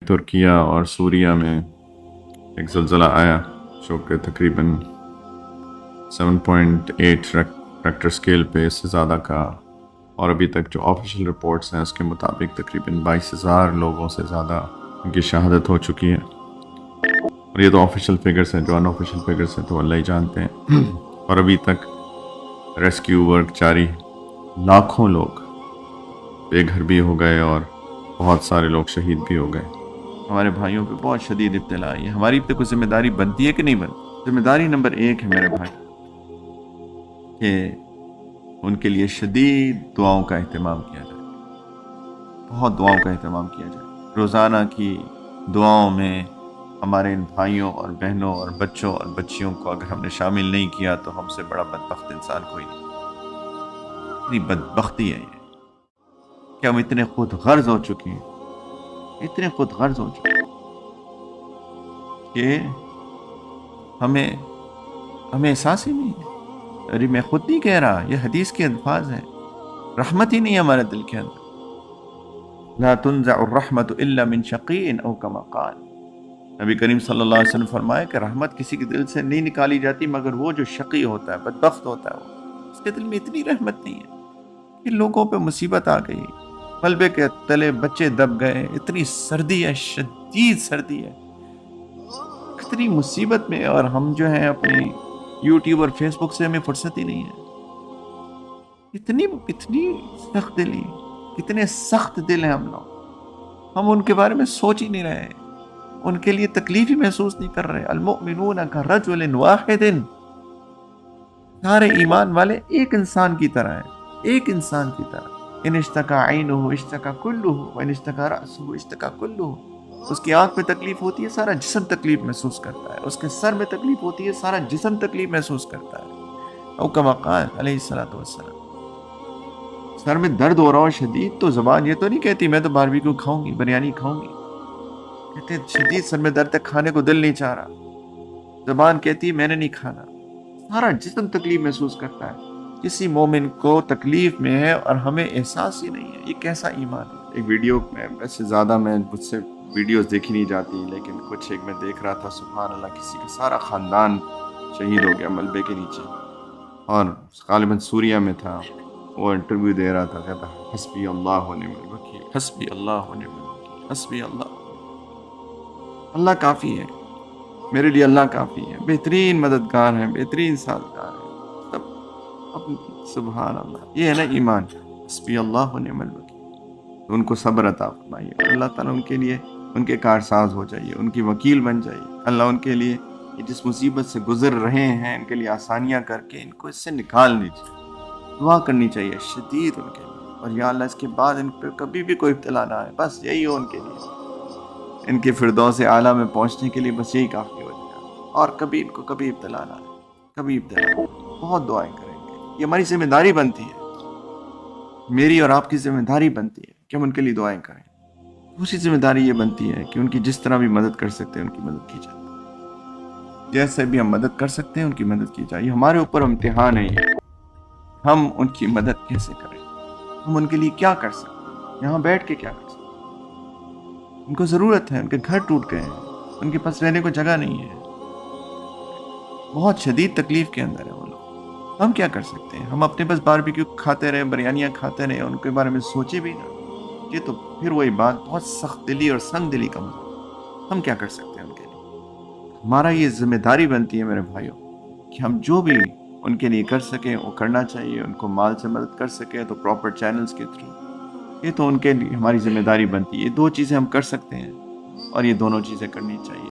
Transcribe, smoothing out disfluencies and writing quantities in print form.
ترکیہ اور سوریہ میں ایک زلزلہ آیا جو کہ تقریباً 7.8 ریکٹر اسکیل پہ اس سے زیادہ کا، اور ابھی تک جو آفیشیل رپورٹس ہیں اس کے مطابق تقریباً 22,000 لوگوں سے زیادہ ان کی شہادت ہو چکی ہے. اور یہ تو آفیشیل فگرز ہیں، جو ان آفیشیل فگرز ہیں تو اللہ ہی جانتے ہیں. اور ابھی تک ریسکیو ورک جاری، لاکھوں لوگ بے گھر بھی ہو گئے اور بہت سارے لوگ شہید بھی ہو گئے. ہمارے بھائیوں پہ بہت شدید ابتلا ہے. ہماری پہ کوئی ذمہ داری بنتی ہے کہ نہیں بنتی؟ ذمہ داری نمبر 1 ہے میرے بھائی کہ ان کے لیے شدید دعاؤں کا اہتمام کیا جائے، بہت دعاؤں کا اہتمام کیا جائے. روزانہ کی دعاؤں میں ہمارے ان بھائیوں اور بہنوں اور بچوں اور بچیوں کو اگر ہم نے شامل نہیں کیا تو ہم سے بڑا بدبخت انسان کوئی نہیں. اتنی بدبختی ہے یہ کہ ہم اتنے خود غرض ہو چکے ہیں، اتنے خود غرض ہو چکے ہیں کہ ہمیں احساس ہی نہیں ہے. ارے میں خود نہیں کہہ رہا، یہ حدیث کے الفاظ ہیں. رحمت ہی نہیں ہے ہمارے دل کے اندر. لا تنزع الرحمت الا من شقی او کما قال. نبی کریم صلی اللہ علیہ وسلم فرمایا کہ رحمت کسی کے دل سے نہیں نکالی جاتی مگر وہ جو شقی ہوتا ہے، بدبخت ہوتا ہے، وہ اس کے دل میں اتنی رحمت نہیں ہے کہ لوگوں پہ مصیبت آ گئی، ملبے کے تلے بچے دب گئے، اتنی سردی ہے، شدید سردی ہے، کتنی مصیبت میں، اور ہم جو ہیں اپنی یوٹیوب اور فیس بک سے ہمیں فرصت ہی نہیں ہے. اتنی سخت دلی، کتنے سخت دل ہیں ہم لوگ. ہم ان کے بارے میں سوچ ہی نہیں رہے، ان کے لیے تکلیف ہی محسوس نہیں کر رہے. المؤمنون کرجل واحد، سارے ایمان والے ایک انسان کی طرح ہیں، ایک انسان کی طرح. ان اشتکا عینہ اشتکا کلہ وان اشتکا رأسہ اشتکا کلہ. اس کی آنکھ میں تکلیف ہوتی ہے، سارا جسم تکلیف محسوس کرتا ہے. اس کے سر میں تکلیف ہوتی ہے، سارا جسم تکلیف محسوس کرتا ہے. او کما قال علیہ الصلوۃ والسلام. سر میں درد ہو رہا ہو شدید تو زبان یہ تو نہیں کہتی میں تو باربیکیو کھاؤں گی، بریانی کھاؤں گی. کہتے شدید سر میں درد ہے، کھانے کو دل نہیں چاہ رہا، زبان کہتی میں نے نہیں کھانا. سارا جسم تکلیف محسوس کرتا ہے. کسی مومن کو تکلیف میں ہے اور ہمیں احساس ہی نہیں ہے. یہ کیسا ایمان ہے؟ ایک ویڈیو میں، ویسے زیادہ مجھ سے ویڈیوز دیکھی نہیں جاتی، لیکن کچھ ایک میں دیکھ رہا تھا، سبحان اللہ، کسی کا سارا خاندان شہید ہو گیا ملبے کے نیچے، اور غالباً سوریہ میں تھا. وہ انٹرویو دے رہا تھا، کہتا حسبی اللہ و نعم الوکیل، حسبی اللہ و نعم الوکیل، حسبی اللہ. اللہ کافی ہے میرے لیے، اللہ کافی ہے، بہترین مددگار ہیں، بہترین سازگار ہیں سب. سبحان اللہ، یہ ہے نا ایمان، حسبی اللہ و نعم الوکیل. ان کو صبر عطا فرمائیے، اللہ تعالیٰ ان کے لیے ان کے کارساز ہو جائیے، ان کی وکیل بن جائیے. اللہ ان کے لیے جس مصیبت سے گزر رہے ہیں ان کے لیے آسانیاں کر کے ان کو اس سے نکال دیجیے. دعا کرنی چاہیے شدید ان کے لیے. اور یا اللہ اس کے بعد ان پہ کبھی بھی کوئی ابتلا نہ آئے، بس یہی ہو ان کے لیے، ان کے فردوس اعلیٰ میں پہنچنے کے لیے بس یہی کافی ہو جائے. اور کبھی ان کو کبھی ابتلا نہ آئے، کبھی ابتلا نہ آئے. بہت دعائیں کریں گے. یہ ہماری ذمہ داری بنتی ہے، میری اور آپ کی ذمہ داری بنتی ہے کہ ہم ان کے لیے دعائیں کریں. دوسری ذمہ داری یہ بنتی ہے کہ ان کی جس طرح بھی مدد کر سکتے ہیں ان کی مدد کی جائے، جیسے بھی ہم مدد کر سکتے ہیں ان کی مدد کی جائے. ہمارے اوپر امتحان ہے یہ، ہم ان کی مدد کیسے کریں، ہم ان کے لیے کیا کر سکتے ہیں، یہاں بیٹھ کے کیا کر سکتے ہیں. ان کو ضرورت ہے، ان کے گھر ٹوٹ گئے ہیں، ان کے پاس رہنے کو جگہ نہیں ہے، بہت شدید تکلیف کے اندر ہے وہ لوگ. ہم کیا کر سکتے ہیں؟ ہم اپنے بس باربیکیو کھاتے رہے، بریانیاں کھاتے رہے، ان کے بارے میں سوچے بھی نہ. یہ تو پھر وہی بات، بہت سخت دلی اور سنگ دلی کا مطلب. ہم کیا کر سکتے ہیں ان کے لیے؟ ہمارا یہ ذمہ داری بنتی ہے میرے بھائیوں کہ ہم جو بھی ان کے لیے کر سکیں وہ کرنا چاہیے. ان کو مال سے مدد کر سکیں تو پراپر چینلز کے تھرو، یہ تو ان کے لیے ہماری ذمہ داری بنتی ہے. یہ 2 چیزیں ہم کر سکتے ہیں اور یہ دونوں چیزیں کرنی چاہیے.